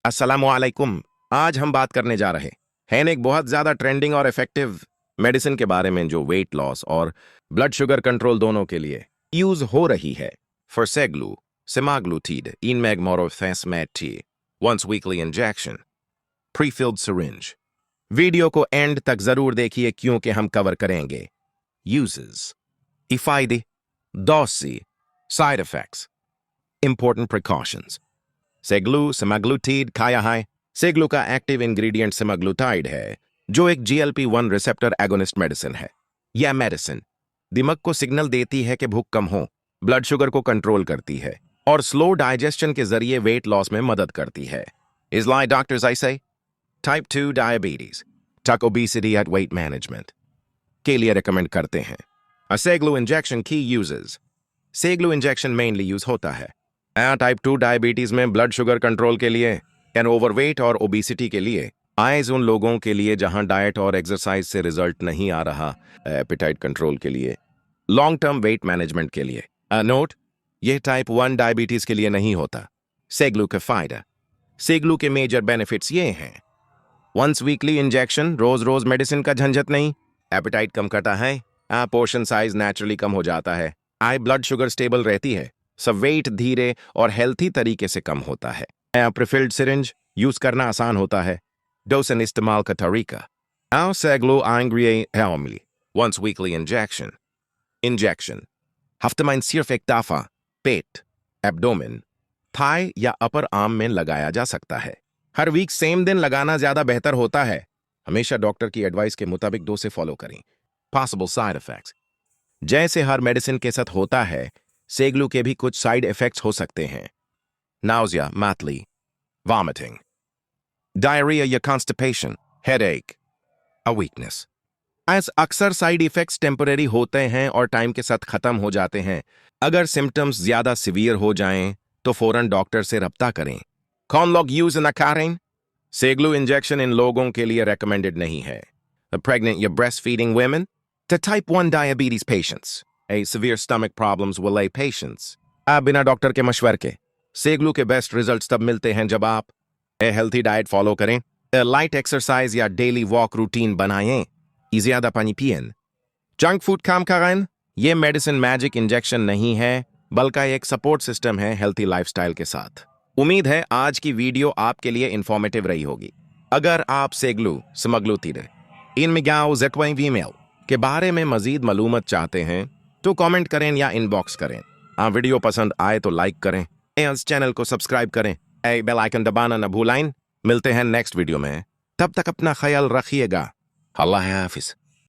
अस्सलामुअलैकुम। आज हम बात करने जा रहे हैं एक बहुत ज़्यादा ट्रेंडिंग और इफेक्टिव मेडिसिन के बारे में जो वेट लॉस और ब्लड शुगर कंट्रोल दोनों के लिए यूज हो रही है। फॉरसेग्लू semaglutide in megmorphothasmat once weekly injection pre-filled syringe। Video को एंड तक जरूर देखिए क्योंकि हम कवर करेंगे यूजेस, फायदे, dose, side effects, important precautions. सेग्लू सेमाग्लूटाइड खाया है। सेग्लू का एक्टिव इंग्रेडिएंट सेमाग्लूटाइड है जो एक GLP-1 रिसेप्टर एगोनिस्ट मेडिसिन है। यह मेडिसिन दिमाग को सिग्नल देती है कि भूख कम हो, ब्लड शुगर को कंट्रोल करती है और स्लो डाइजेशन के जरिए वेट लॉस में मदद करती है। इज लाइ डॉक्टर्स आई से टाइप 2 डायबिटीज, टक ओबेसिटी एट वेट मैनेजमेंट के लिए रिकमेंड करते हैं। सेग्लू इंजेक्शन की यूजेस। सेग्लू इंजेक्शन मेनली यूज होता है टाइप 2 डायबिटीज में ब्लड शुगर कंट्रोल के लिए एंड ओवरवेट और ओबेसिटी के लिए। आइज उन लोगों के लिए जहां डाइट और एक्सरसाइज से रिजल्ट नहीं आ रहा, एपेटाइट कंट्रोल के लिए, लॉन्ग टर्म वेट मैनेजमेंट के लिए। नोट, यह टाइप 1 डायबिटीज के लिए नहीं होता। सेग्लू का फायदा। सेग्लू के मेजर बेनिफिट्स ये हैं। वंस वीकली इंजेक्शन, रोज रोज मेडिसिन का झंझट नहीं। एपेटाइट कम करता है, पोर्शन साइज नेचुरली कम हो जाता है। आई ब्लड शुगर स्टेबल रहती है। सब वेट धीरे और हेल्थी तरीके से कम होता है। प्रीफिल्ड सिरिंज यूज करना आसान होता है। डोज एंड इस्तेमाल का तरीका। सेग्लू आएंगे वंस वीकली इंजेक्शन। इंजेक्शन हफ्ते में सिर्फ एक दफा पेट, एब्डोमेन, थाई या अपर आर्म में लगाया जा सकता है। हर वीक सेम दिन लगाना ज्यादा बेहतर होता है। हमेशा डॉक्टर की एडवाइस के मुताबिक डोसे फॉलो करें। Possible side effects. जैसे हर मेडिसिन के साथ होता है, सेग्लू के भी कुछ साइड इफेक्ट्स हो सकते हैं। नाउजिया, मैथली, वॉमिटिंग, डायरिया या कॉन्स्टिपेशन, हेडेक, अ वीकनेस। अक्सर साइड इफेक्ट्स टेम्परेरी होते हैं और टाइम के साथ खत्म हो जाते हैं। अगर सिम्टम्स ज्यादा सिवियर हो जाएं तो फौरन डॉक्टर से रब्ता करें। कौन लोग यूज न करें? सेग्लू इंजेक्शन इन लोगों के लिए रेकमेंडेड नहीं है। प्रेग्नेंट या breast feeding women, to type 1 diabetes patients, a severe stomach problems will lay patients। आप बिना डॉक्टर के मशवरे के सेग्लू के बेस्ट रिजल्ट्स तब मिलते हैं जब आप हेल्थी डाइट फॉलो करें, लाइट एक्सरसाइज या डेली वॉक रूटीन बनाएं, ज्यादा पानी पिएं, जंक फूड कम करें। ये मेडिसिन मैजिक इंजेक्शन नहीं है बल्कि एक सपोर्ट सिस्टम है हेल्थी लाइफस्टाइल के साथ। उम्मीद है आज की वीडियो आपके लिए इंफॉर्मेटिव रही होगी। अगर आप सेग्लू सेमाग्लूटाइड इन megmorphothasmat के बारे में मजीद मालूमात चाहते हैं तो कमेंट करें या इनबॉक्स करें। वीडियो पसंद आए तो लाइक करें, इस चैनल को सब्सक्राइब करें, बेल आइकन दबाना न भूलें। मिलते हैं नेक्स्ट वीडियो में, तब तक अपना ख्याल रखिएगा। अल्लाह हाफिज।